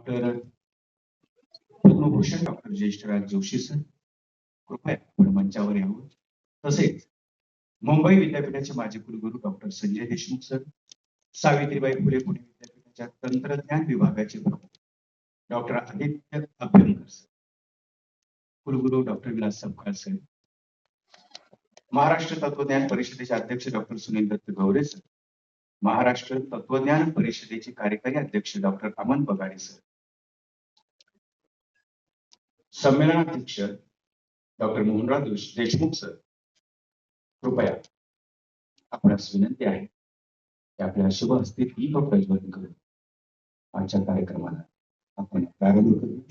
Doctor Padmabhushan doctor Jyeshtharaj Joshi sir कृपया आपण मंचावर यावं. तसेच मुंबई विद्यापीठाचे माजी कुलगुरू डॉक्टर संजय देशमुख सर, सावित्रीबाई फुले पुणे विद्यापीठाच्या तंत्रज्ञान विभागाचे प्रमुख डॉक्टर आदित्य अभ्यंकर सर, कुलगुरू डॉक्टर विलास सपकाळ सर, महाराष्ट्र तत्वज्ञान परिषदेचे अध्यक्ष डॉक्टर सुनील दत्त गौरे सर, महाराष्ट्र तत्वज्ञान परिषदेचे कार्यकारी अध्यक्ष डॉक्टर अमन बगाडे सर, संमेलनाध्यक्ष डॉक्टर मोहनराव देशमुख सर, कृपया आपणास विनंती आहे की आपल्या शुभ हस्ते दीप प्रज्वलन करून आजच्या कार्यक्रमाला आपण प्रारंभ करू.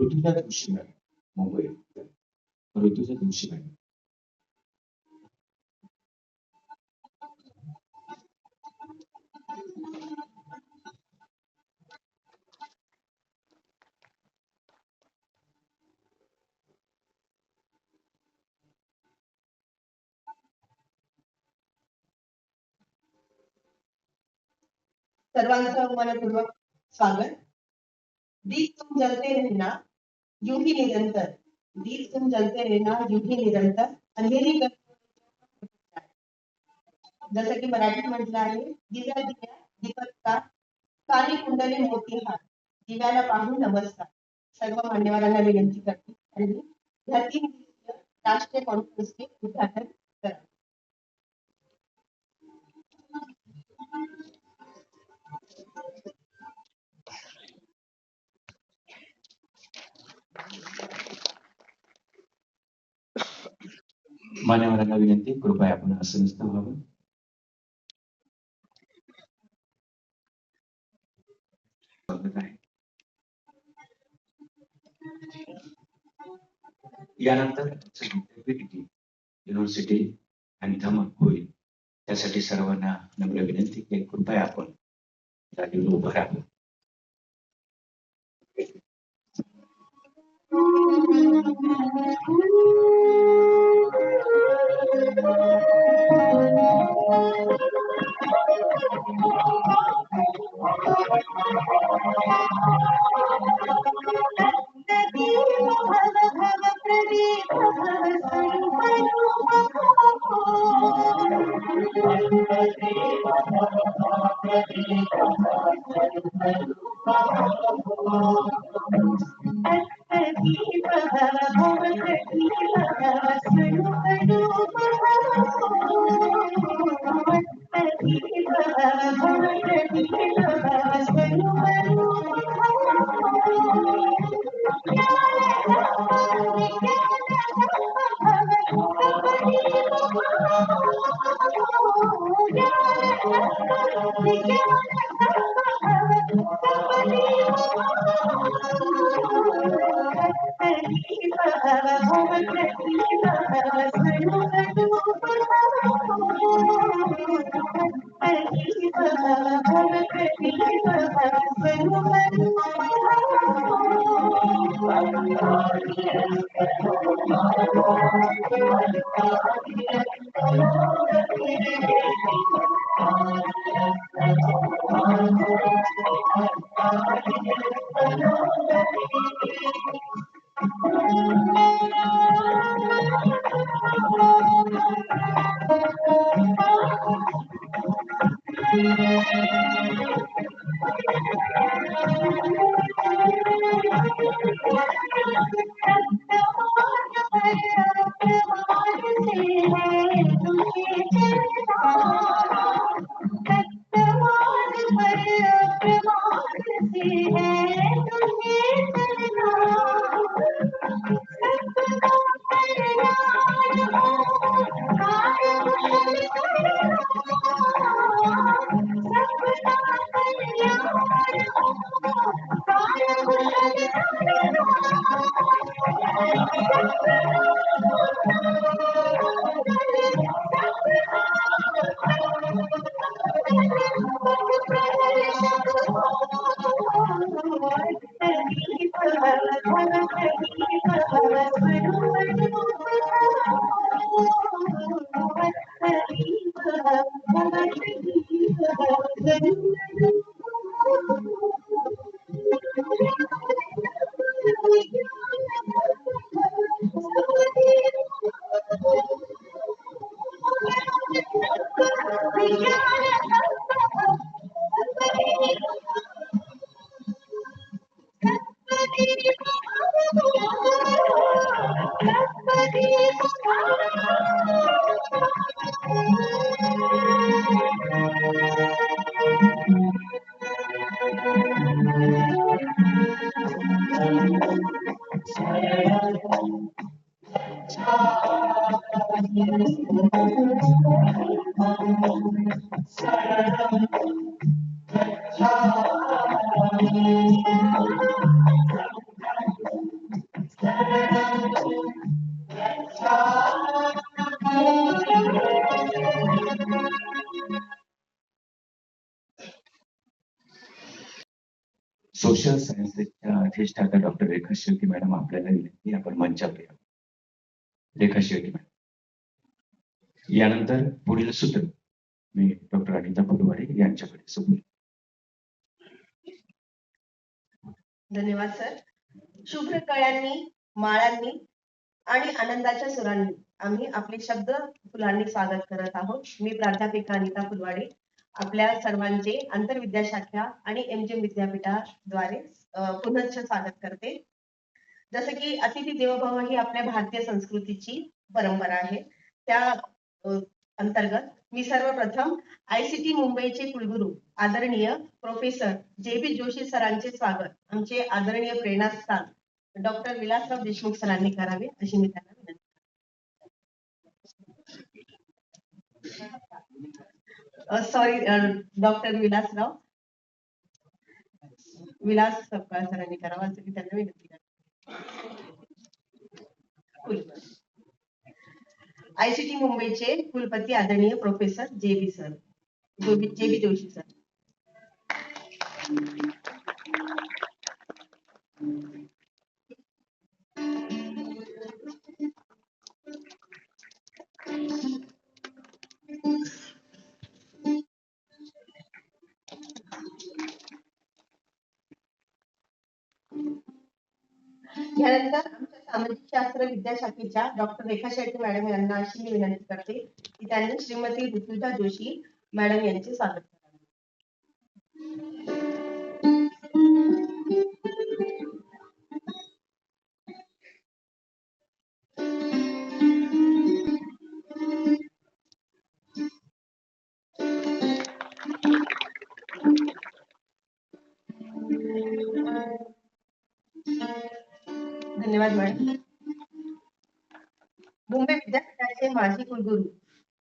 ऋतुजा जोशी मॅडम, मुंबई. ऋतुजा जोशी मॅडम. सर्वांचं मनपूर्वक स्वागत. दीप तुम जलते रहना यूं ही निरंतर, दीप तुम जलते रहना यूं ही निरंतर, अंधेरी जसं की मराठीत म्हटलं आहे, दिव्या दिव्या दीपकता काली कुंडली मोती हात, दिव्याला पाहून नमस्कार. सर्व मान्यवरांना विनंती करते आणि ह्या 3 राष्ट्रीय कॉन्फरन्सचे उद्घाटन करा. मान्यवरांना विनंती, कृपया आपण आसनस्थ व्हावं. स्वागत आहे. यानंतर युनिव्हर्सिटी आणि धमक होईल, त्यासाठी सर्वांना नम्र विनंती की कृपया आपण जागेवर उभं राहावं. सोशल सायन्सच्या अधिष्ठाता डॉक्टर रेखा शेळके मॅडम आपल्याला विनंती आपण मंचावर यावं. रेखा शेळके मॅडम. यानंतर पुढील सूत्र मी डॉक्टर अनिता फुलवाडे यांच्याकडे सोपवले. धन्यवाद सर. शुभ्र कळ्यांनी, माळांनी आणि आनंदाच्या सुरांनी आम्ही आपले शब्द फुलांनी स्वागत करत आहोत. मी प्राध्यापिका अनिता फुलवाडे आपल्या सर्वांचे आंतरविद्याशाखा आणि एमजीएम विद्यापीठाद्वारे पुनश्च स्वागत करते. जसं की अतिथी देवो भव ही आपल्या भारतीय संस्कृतीची परंपरा आहे. त्या अंतर्गत मी सर्वप्रथम आयसीटी मुंबईचे कुलगुरू आदरणीय प्रोफेसर जे.बी. जोशी सरांचे स्वागत आमचे आदरणीय प्रेरणास्थान डॉक्टर विलासराव देशमुख सरांनी करावे अशी मी त्यांना विनंती करते. सॉरी डॉक्टर विलास सपकाळ सरांनी करावा असं मी त्यांना विनंती करते. आयसीटी मुंबईचे कुलपती आदरणीय प्रोफेसर जेबी जोशी सर. यानंतर आमच्या सामाजिक शास्त्र विद्याशाखेच्या डॉक्टर रेखा शेळके मॅडम यांना अशी मी विनंती करते की त्यांनी श्रीमती ऋतुजा जोशी मॅडम यांचे स्वागत करावे. धन्यवाद मॅडम. मुंबई विद्यापीठाचे माजी कुलगुरू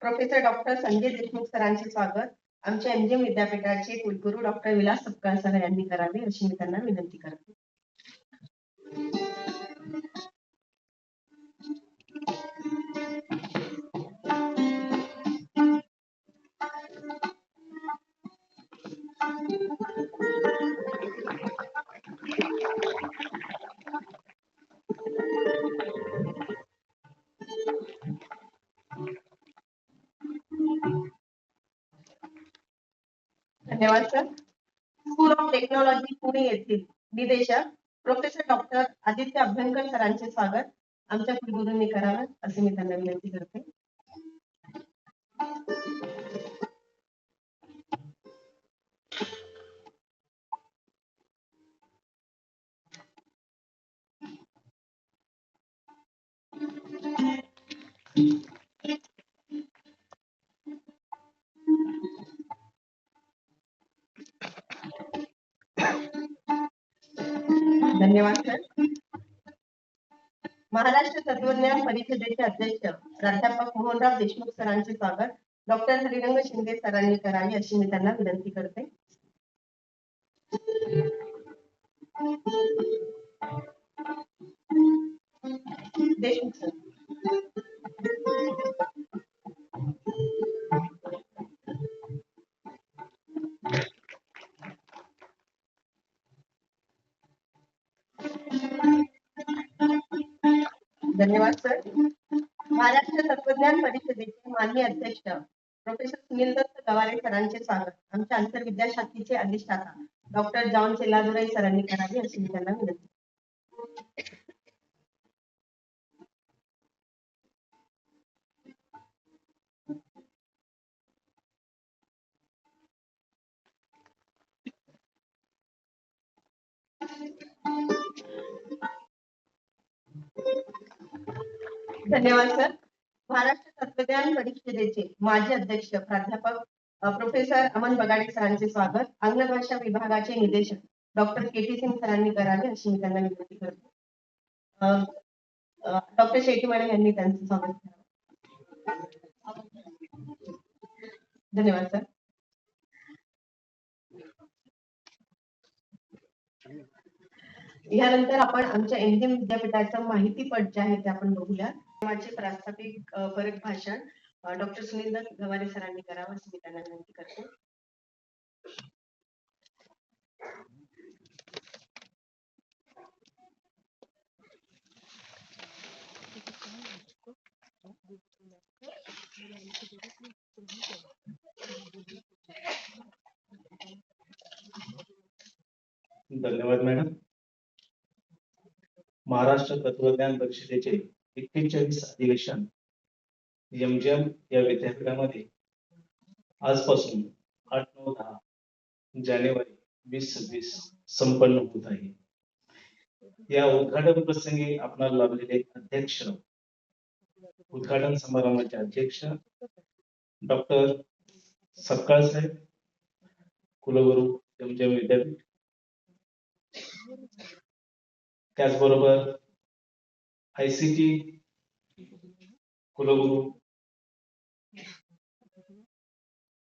प्रोफेसर डॉक्टर संजय देशमुख सरांचे स्वागत आमच्या एमजीएम विद्यापीठाचे कुलगुरू डॉक्टर विलास सपकाळ सर यांनी करावे अशी मी त्यांना विनंती करते. धन्यवाद sir. School of technology Pune येथील निदेशक प्रोफेसर डॉक्टर आदित्य अभ्यंकर सरांचे स्वागत आमच्या कुलगुरूंनी करावे असे मी त्यांना विनंती करते. धन्यवाद सर. महाराष्ट्र तत्वज्ञान परिषदेचे अध्यक्ष प्राध्यापक मोहनराव देशमुख सरांचे स्वागत डॉक्टर हरिरंग शिंदे सरांनी करावे अशी मी त्यांना विनंती करते. देशमुख सर. धन्यवाद सर. महाराष्ट्र तत्वज्ञान परिषदेचे माननीय अध्यक्ष प्रोफेसर सुनील दत्त गवारे सरांचे स्वागत आमच्या आंतरविद्या शाखेचे अधिष्ठाता डॉक्टर जॉन चेल्लादुराई सरांनी करावे अशी मी त्यांना विनंती. धन्यवाद सर. महाराष्ट्र तत्वज्ञान परिषदेचे माजी अध्यक्ष प्राध्यापक प्रोफेसर अमन बगाडे सरांचे स्वागत आंग्ल भाषा विभागाचे निदेशक डॉक्टर के.टी. सिंग सरांनी करावे अशी मी त्यांना विनंती करतो. डॉक्टर शेट्टी मॅडम यांनी त्यांचे स्वागत करावे. धन्यवाद सर. यानंतर आपण आमच्या एमजीएम विद्यापीठाचं माहितीपट जे आहे ते आपण बघूया. माझे प्रास्ताविक फरक भाषण डॉक्टर सुनील दत्त गवारे सरांनी करावं असं मी त्यांना विनंती करते. धन्यवाद मॅडम. महाराष्ट्र तत्वज्ञान परिषदेचे 41 अधिवेशन एमजीएम या विद्यापीठामध्ये आजपासून 8, 9, 10 जानेवारी 2026 संपन्न होत आहे. या उद्घाटन प्रसंगी आपणाला लाभलेले अध्यक्ष, उद्घाटन समारंभाचे अध्यक्ष डॉक्टर सपकाळ साहेब, कुलगुरू एमजीएम विद्यापीठ, त्याचबरोबर आयसीटी कुलगुरू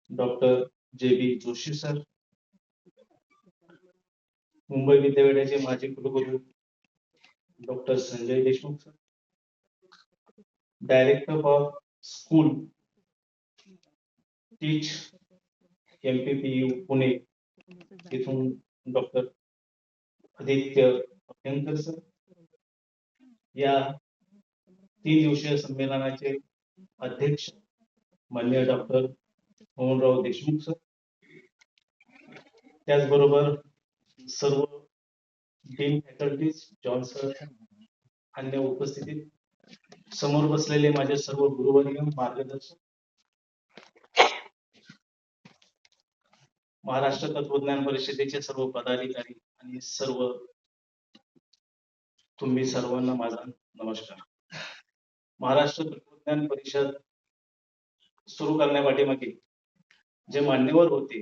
doctor J B. Joshi sir, Mumbai विद्यापीठाचे माजी कुलगुरू doctor Sanjay Deshmukh sir, director of school tech MPPU Pune इथून डॉक्टर आदित्य अभ्यंकर सर, या 3 दिवसीय संमेलनाचे अध्यक्ष माननीय डॉक्टर मोहनराव देशमुख सर, त्याचबरोबर सर्व डीन फॅकल्टीज, जॉन सर, अन्य उपस्थितीत, समोर बसलेले माझे सर्व गुरुवर्य, मार्गदर्शक, महाराष्ट्र तत्वज्ञान परिषदेचे सर्व पदाधिकारी आणि सर्व तुम्ही सर्वांना माझा नमस्कार. महाराष्ट्र तत्वज्ञान परिषद सुरू करण्यापाठीमागे जे मान्यवर होते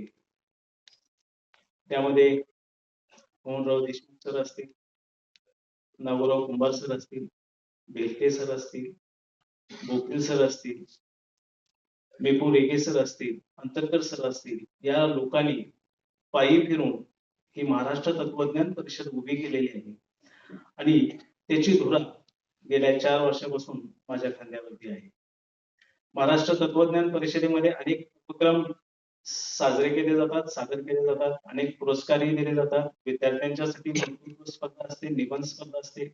त्यामध्ये मोहनराव देशमुख सर असतील, नागोराव कुंभार सर असतील, बेलके सर असतील, बोकील सर असतील, मेपू रेगे सर असतील, अंतरकर सर असतील, या लोकांनी पायी फिरून ही महाराष्ट्र तत्वज्ञान परिषद उभी केलेली आहे आणि त्याची धुरा गेल्या 4 वर्षापासून माझ्या खांद्यावरती आहे. महाराष्ट्र तत्वज्ञान परिषदेमध्ये अनेक उपक्रम साजरे केले जातात, सादर केले जातात, अनेक पुरस्कारही दिले जातात. विद्यार्थ्यांच्यासाठी वक्तृत्व स्पर्धा असते, निबंध स्पर्धा असते,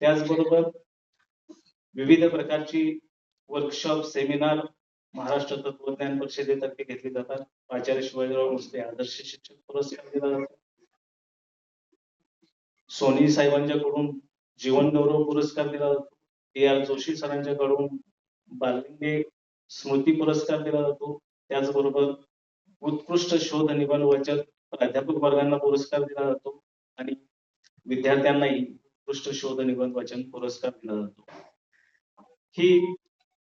त्याचबरोबर विविध प्रकारची वर्कशॉप, सेमिनार महाराष्ट्र तत्वज्ञान परिषदेतर्फे घेतले जातात. आचार्य शिवाजीराव भोसले आदर्श शिक्षक पुरस्कार दिला जातो. सोनी साहेबांच्याकडून जीवन गौरव पुरस्कार दिला जातो. ए.आर. जोशी सरांच्याकडून बालिंगे स्मृती पुरस्कार दिला जातो. त्याचबरोबर उत्कृष्ट शोध निबंध वाचक प्राध्यापक वर्गांना पुरस्कार दिला जातो आणि विद्यार्थ्यांनाही उत्कृष्ट शोध निबंध वाचन पुरस्कार दिला जातो. ही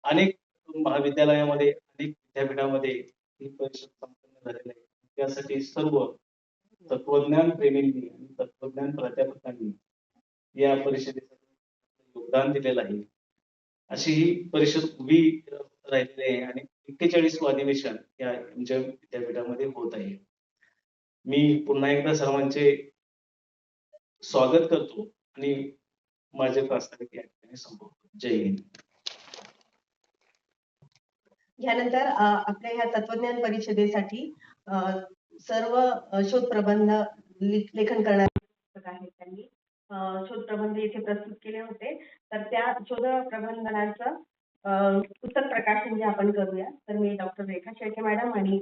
अनेक महाविद्यालयामध्ये, अनेक विद्यापीठामध्ये ही परिषद संपन्न झालेली आहे. त्यासाठी सर्व तत्वज्ञान प्रेमींनी आणि तत्वज्ञान प्राध्यापकांनी या परिषदेसाठी योगदान दिलेलं आहे. अशी ही परिषद उभी राहिलेली आहे आणि 41 अधिवेशन या एमजीएम विद्यापीठामध्ये होत आहे. मी पुन्हा एकदा सर्वांचे स्वागत करतो आणि माझे प्रास्ताविक या ठिकाणी संपवतो. जय हिंद. यानंतर आपल्या ह्या तत्वज्ञान परिषदेसाठी सर्व शोध प्रबंध लेखन करणारे आहेत त्यांनी शोध प्रबंध इथे प्रस्तुत केले होते. तर त्या शोध प्रबंधाचं पुस्तक प्रकाशन जे आपण करूया. तर मी डॉक्टर रेखा शेळके मॅडम आणि